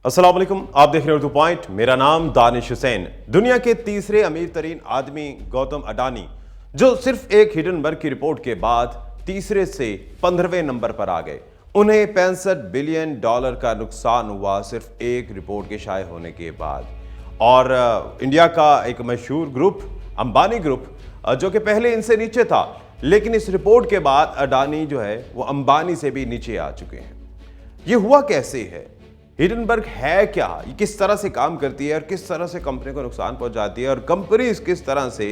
अस्सलाम वालेकुम, आप देख रहे हो उर्दू पॉइंट। मेरा नाम दानिश हुसैन। दुनिया के तीसरे अमीर तरीन आदमी गौतम अडानी, जो सिर्फ एक हिडनबर्ग की रिपोर्ट के बाद तीसरे से 15वें नंबर पर आ गए। उन्हें $65 बिलियन का नुकसान हुआ सिर्फ एक रिपोर्ट के शाये होने के बाद। और इंडिया का एक मशहूर ग्रुप अंबानी ग्रुप, जो कि पहले इनसे नीचे था, लेकिन इस रिपोर्ट के बाद अडानी जो है वो अंबानी से भी नीचे आ चुके हैं। ये हुआ कैसे है? हिडनबर्ग है क्या? ये किस तरह से काम करती है और किस तरह से कंपनी को नुकसान पहुंचाती है, और कंपनी किस तरह से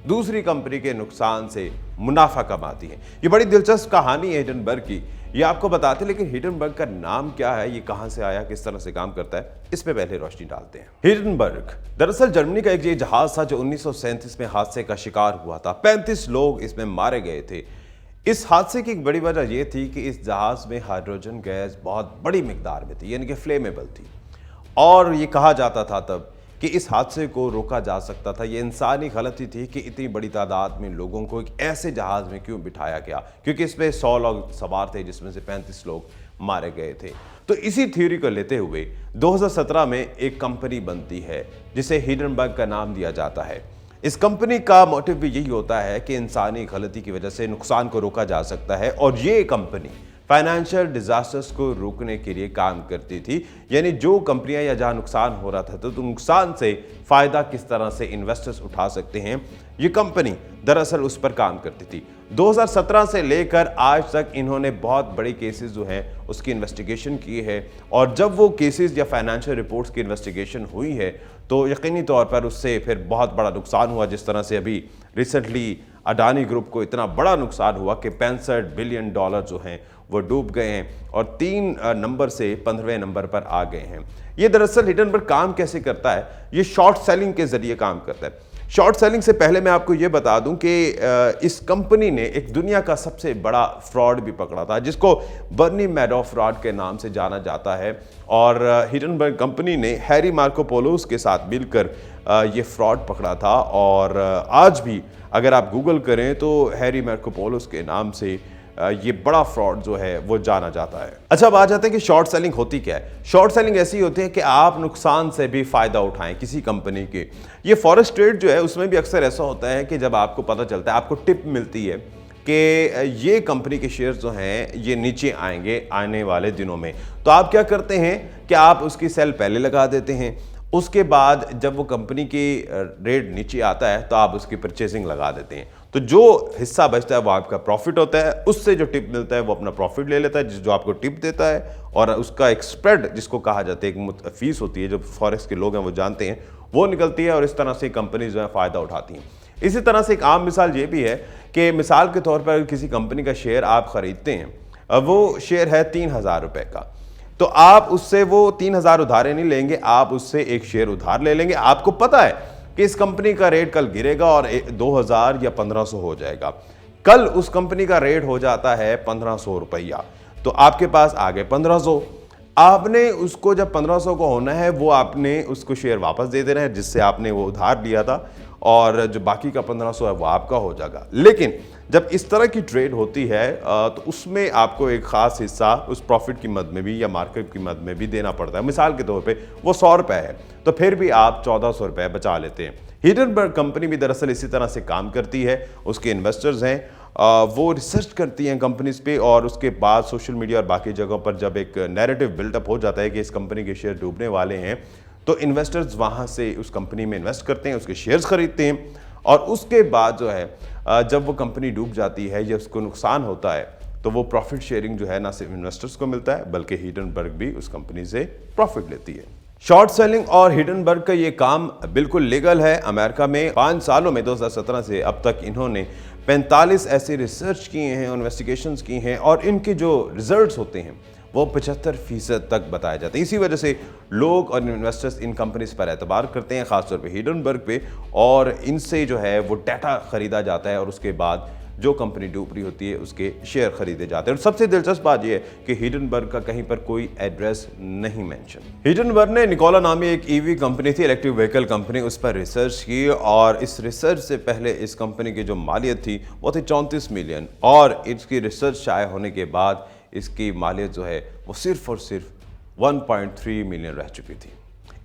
दूसरी कंपनी के नुकसान से मुनाफा कमाती है? ये बड़ी दिलचस्प कहानी है हिडनबर्ग की, ये आपको बताते हैं। लेकिन हिडनबर्ग का नाम क्या है, ये कहां से आया, किस तरह से काम करता है, इस पे पहले रोशनी डालते हैं। हिडनबर्ग दरअसल जर्मनी का एक ये जहाज था जो 1937 में हादसे का शिकार हुआ था। 35 लोग इसमें मारे गए थे। इस हादसे की एक बड़ी वजह यह थी कि इस जहाज में हाइड्रोजन गैस बहुत बड़ी मिकदार में थी, यानी कि फ्लेमेबल थी। और ये कहा जाता था तब कि इस हादसे को रोका जा सकता था। ये इंसानी गलती थी कि इतनी बड़ी तादाद में लोगों को एक ऐसे जहाज में क्यों बिठाया गया, क्योंकि इसमें 100 लोग सवार थे, जिसमें से 35 लोग मारे गए थे। तो इसी थ्योरी को लेते हुए 2017 में एक कंपनी बनती है जिसे हिडनबर्ग का नाम दिया जाता है। इस कंपनी का मोटिव भी यही होता है कि इंसानी गलती की वजह से नुकसान को रोका जा सकता है, और ये कंपनी फाइनेंशियल डिजास्टर्स को रोकने के लिए काम करती थी। यानी जो कंपनियां या जहां नुकसान हो रहा था, तो नुकसान से फायदा किस तरह से इन्वेस्टर्स उठा सकते हैं, ये कंपनी दरअसल उस पर काम करती थी। 2017 से लेकर आज तक इन्होंने बहुत बड़े केसेस जो हैं उसकी इन्वेस्टिगेशन की है, और जब वो केसेस या फाइनेंशियल रिपोर्ट्स की इन्वेस्टिगेशन हुई है तो यकीनी तौर पर उससे फिर बहुत बड़ा नुकसान हुआ। जिस तरह से अभी रिसेंटली अडानी ग्रुप को इतना बड़ा नुकसान हुआ कि $65 बिलियन जो हैं वो डूब गए हैं, और 3 नंबर से 15वें नंबर पर आ गए हैं। ये दरअसल हिडनबर्ग काम कैसे करता है? ये शॉर्ट सेलिंग के जरिए काम करता है। शॉर्ट सेलिंग से पहले मैं आपको ये बता दूं कि इस कंपनी ने एक दुनिया का सबसे बड़ा फ्रॉड भी पकड़ा था, जिसको बर्नी मैडॉफ फ्रॉड के नाम से जाना जाता है। और हिडनबर्ग कंपनी ने हैरी मार्कोपोलोस के साथ मिलकर ये फ्रॉड पकड़ा था। और आज भी अगर आप गूगल करें तो हैरी मार्कोपोलोस के नाम से ये बड़ा फ्रॉड जो है वो जाना जाता है। अच्छा, अब आ जाते हैं कि शॉर्ट सेलिंग होती क्या है। शॉर्ट सेलिंग ऐसी होती है कि आप नुकसान से भी फायदा उठाएं किसी कंपनी के। ये फॉरेक्स ट्रेड जो है उसमें भी अक्सर ऐसा होता है कि जब आपको पता चलता है, आपको टिप मिलती है कि ये कंपनी के शेयर्स जो हैं ये नीचे आएंगे आने वाले दिनों में, तो आप क्या करते हैं कि आप उसकी सेल पहले लगा देते हैं। उसके बाद जब वो कंपनी की रेट नीचे आता है तो आप उसकी परचेसिंग लगा देते हैं। तो जो हिस्सा बचता है वो आपका प्रॉफिट होता है, उससे जो टिप मिलता है वो अपना प्रॉफिट ले लेता है, जो आपको टिप देता है, और उसका एक स्प्रेड जिसको कहा जाता है, एक फीस होती है, जो फॉरेक्स के लोग हैं वो जानते हैं, वो निकलती है, और इस तरह से कंपनी जो है फ़ायदा उठाती हैं। इसी तरह से एक आम मिसाल ये भी है कि मिसाल के तौर पर किसी कंपनी का शेयर आप ख़रीदते हैं, वो शेयर है ₹3000 का, तो आप उससे वो 3000 उधारे नहीं लेंगे, आप उससे एक शेयर उधार ले लेंगे। आपको पता है कि इस कंपनी का रेट कल गिरेगा और 2000 या 1500 हो जाएगा। कल उस कंपनी का रेट हो जाता है ₹1500, तो आपके पास आ गए 1500। आपने उसको जब 1500 को होना है, वो आपने उसको शेयर वापस दे देना है जिससे आपने वो उधार लिया था, और जो बाकी का 1500 है वो आपका हो जाएगा। लेकिन जब इस तरह की ट्रेड होती है तो उसमें आपको एक ख़ास हिस्सा उस प्रॉफिट की मद में भी या मार्केट की मद में भी देना पड़ता है। मिसाल के तौर पे वो ₹100 है, तो फिर भी आप ₹1400 बचा लेते हैं। हिडनबर्ग कंपनी भी दरअसल इसी तरह से काम करती है। उसके इन्वेस्टर्स हैं, वो रिसर्च करती हैं कंपनीज पे, और उसके बाद सोशल मीडिया और बाकी जगहों पर जब एक नैरेटिव बिल्डअप हो जाता है कि इस कंपनी के शेयर डूबने वाले हैं, तो इन्वेस्टर्स वहाँ से उस कंपनी में इन्वेस्ट करते हैं, उसके शेयर्स खरीदते हैं, और उसके बाद जो है जब वो कंपनी डूब जाती है या उसको नुकसान होता है, तो वो प्रॉफिट शेयरिंग जो है ना सिर्फ इन्वेस्टर्स को मिलता है, बल्कि हिडनबर्ग भी उस कंपनी से प्रॉफिट लेती है। शॉर्ट सेलिंग और हिडनबर्ग का ये काम बिल्कुल लीगल है अमेरिका में। 5 सालों में 2017 से अब तक इन्होंने 45 ऐसी रिसर्च किए हैं, इन्वेस्टिगेशंस की हैं, और इनके जो रिजल्ट्स होते हैं वो 75% तक बताया जाता है। इसी वजह से लोग और इन्वेस्टर्स इन कंपनीज पर एतबार करते हैं, खासतौर पे हिडनबर्ग पे, और इनसे जो है वो डाटा खरीदा जाता है, और उसके बाद जो कंपनी डूब रही होती है उसके शेयर खरीदे जाते हैं। और सबसे दिलचस्प बात यह है कि हिडनबर्ग का कहीं पर कोई एड्रेस नहीं मेंशन। हिडनबर्ग ने निकोला नामी एक ईवी कंपनी थी, इलेक्ट्रिक व्हीकल कंपनी, उस पर रिसर्च की, और इस रिसर्च से पहले इस कंपनी की जो मालियत थी वो थी 34 मिलियन, और इसकी रिसर्च शाये होने के बाद इसकी मालियत जो है वो सिर्फ और सिर्फ 1.3 मिलियन रह चुकी थी।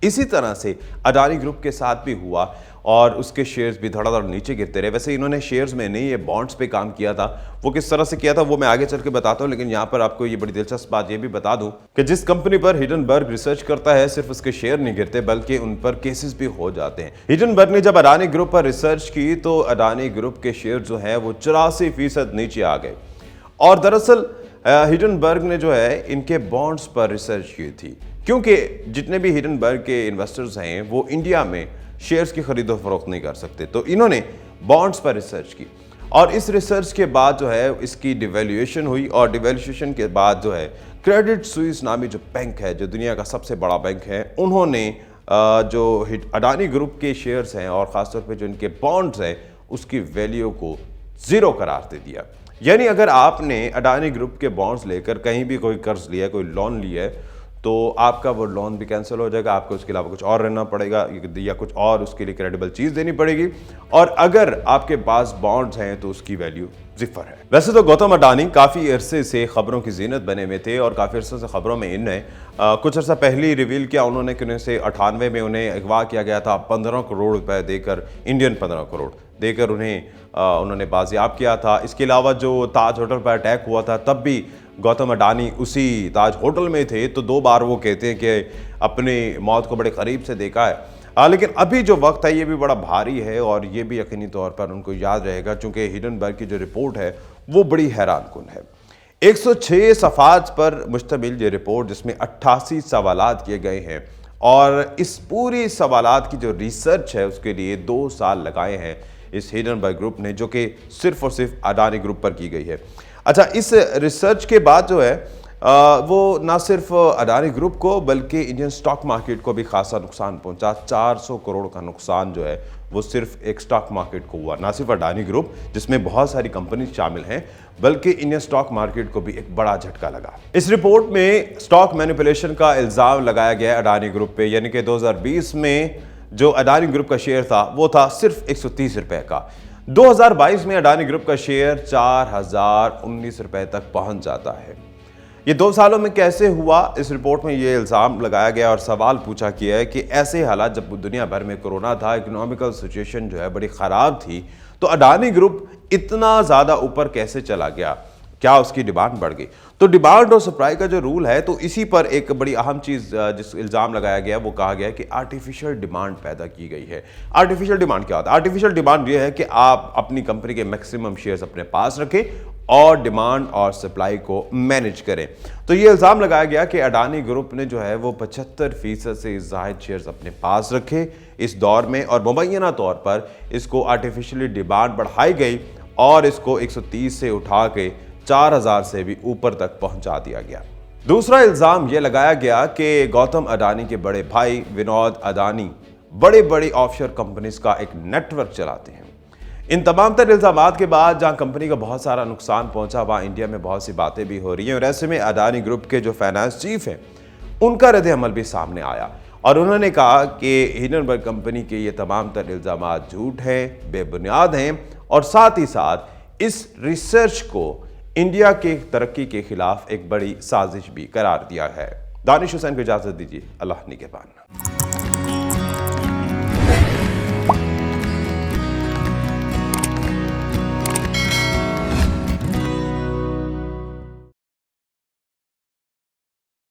इसी तरह से अडानी ग्रुप के साथ भी हुआ और उसके शेयर्स भी धड़ाधड़ नीचे गिरते रहे। वैसे इन्होंने शेयर्स में नहीं, ये बॉन्ड्स पे काम किया था। वो किस तरह से किया था वो मैं आगे चल के बताता हूं, लेकिन यहां पर आपको ये बड़ी दिलचस्प बात ये भी बता दूं कि जिस कंपनी पर हिडनबर्ग रिसर्च करता है सिर्फ उसके शेयर नहीं गिरते बल्कि उन पर केसेस भी हो जाते हैं। हिडनबर्ग ने जब अडानी ग्रुप पर रिसर्च की तो अडानी ग्रुप के शेयर जो है वो 84% नीचे आ गए। और दरअसल हिडनबर्ग ने जो है इनके बॉन्ड्स पर रिसर्च की थी, क्योंकि जितने भी हिडनबर्ग के इन्वेस्टर्स हैं वो इंडिया में शेयर्स की खरीदो फरोख्त नहीं कर सकते, तो इन्होंने बॉन्ड्स पर रिसर्च की। और इस रिसर्च के बाद जो है इसकी डिवैल्यूएशन हुई और डिवैल्यूएशन के बाद जो है क्रेडिट स्विस नामी जो बैंक है, जो दुनिया का सबसे बड़ा बैंक है, उन्होंने जो अडानी ग्रुप के शेयर्स हैं और ख़ासतौर पे जो इनके बॉन्ड्स हैं उसकी वैल्यू को ज़ीरो करार दे दिया। यानी अगर आपने अडानी ग्रुप के बॉन्ड्स लेकर कहीं भी कोई कर्ज लिया है, कोई लोन लिया है, तो आपका वो लोन भी कैंसिल हो जाएगा, आपको उसके अलावा कुछ और रहना पड़ेगा या कुछ और उसके लिए क्रेडिबल चीज़ देनी पड़ेगी। और अगर आपके पास बॉन्ड्स हैं तो उसकी वैल्यू ज़िफर है। वैसे तो गौतम अडानी काफ़ी अरसे से खबरों की जीनत बने हुए थे और काफ़ी अरसे से खबरों में इनने कुछ अर्सा पहले ही रिवील किया उन्होंने कि उन्हें से 98 में उन्हें अगवा किया गया था 15 करोड़ रुपए देकर, इंडियन 15 करोड़ देकर उन्होंने बाजियाब किया था। इसके अलावा जो ताज होटल पर अटैक हुआ था तब भी गौतम अडानी उसी ताज होटल में थे, तो 2 बार वो कहते हैं कि अपनी मौत को बड़े करीब से देखा है। लेकिन अभी जो वक्त है ये भी बड़ा भारी है और ये भी यकीनी तौर पर उनको याद रहेगा, क्योंकि हिडनबर्ग की जो रिपोर्ट है वो बड़ी हैरानकुन है। 106 सफ़ात पर मुश्तमिल ये रिपोर्ट, जिसमें 88 सवालात किए गए हैं और इस पूरी सवालात की जो रिसर्च है उसके लिए 2 साल लगाए हैं इस हिडनबर्ग ग्रुप ने, जो कि सिर्फ और सिर्फ अडानी ग्रुप पर की गई है। अच्छा, इस रिसर्च के बाद जो है वो ना सिर्फ अडानी ग्रुप को बल्कि इंडियन स्टॉक मार्केट को भी खासा नुकसान पहुंचा। 400 करोड़ का नुकसान जो है वो सिर्फ एक स्टॉक मार्केट को हुआ, ना सिर्फ अडानी ग्रुप जिसमें बहुत सारी कंपनी शामिल हैं बल्कि इंडियन स्टॉक मार्केट को भी एक बड़ा झटका लगा। इस रिपोर्ट में स्टॉक मैनिपुलेशन का इल्ज़ाम लगाया गया है अडानी ग्रुप पे, यानी कि 2020 में जो अडानी ग्रुप का शेयर था वो था सिर्फ 130 रुपए का। 2022 में अडानी ग्रुप का शेयर 4019 रुपए तक पहुंच जाता है। ये 2 सालों में कैसे हुआ, इस रिपोर्ट में ये इल्ज़ाम लगाया गया और सवाल पूछा गया है कि ऐसे हालात जब दुनिया भर में कोरोना था, इकोनॉमिकल सिचुएशन जो है बड़ी ख़राब थी, तो अडानी ग्रुप इतना ज़्यादा ऊपर कैसे चला गया, क्या उसकी डिमांड बढ़ गई? तो डिमांड और सप्लाई का जो रूल है, तो इसी पर एक बड़ी अहम चीज़ जिस इल्ज़ाम लगाया गया वो कहा गया कि आर्टिफिशियल डिमांड पैदा की गई है। आर्टिफिशियल डिमांड क्या होता है? आर्टिफिशियल डिमांड ये है कि आप अपनी कंपनी के मैक्सिमम शेयर्स अपने पास रखें और डिमांड और सप्लाई को मैनेज करें। तो ये इल्ज़ाम लगाया गया कि अडानी ग्रुप ने जो है वो 75% से ज़ायद शेयर्स अपने पास रखे इस दौर में और मुबैना तौर पर इसको आर्टिफिशियली डिमांड बढ़ाई गई और इसको 130 से उठा के 4000 से भी ऊपर तक पहुंचा दिया गया। दूसरा इल्ज़ाम यह लगाया गया कि गौतम अडानी के बड़े भाई विनोद अडानी बड़े बड़े ऑफशोर कंपनीज का एक नेटवर्क चलाते हैं। इन तमाम तर इल्ज़ामात के बाद जहां कंपनी का बहुत सारा नुकसान पहुंचा वहां इंडिया में बहुत सी बातें भी हो रही हैं और ऐसे में अडानी ग्रुप के जो फाइनेंस चीफ हैं उनका रद्द अमल भी सामने आया और उन्होंने कहा कि हिडनबर्ग कंपनी के ये तमाम तर इल्ज़ामात झूठ हैं, बेबुनियाद हैं और साथ ही साथ इस रिसर्च को इंडिया के तरक्की के खिलाफ एक बड़ी साजिश भी करार दिया है। दानिश हुसैन को इजाज़त दीजिए। अल्लाह निगहबान।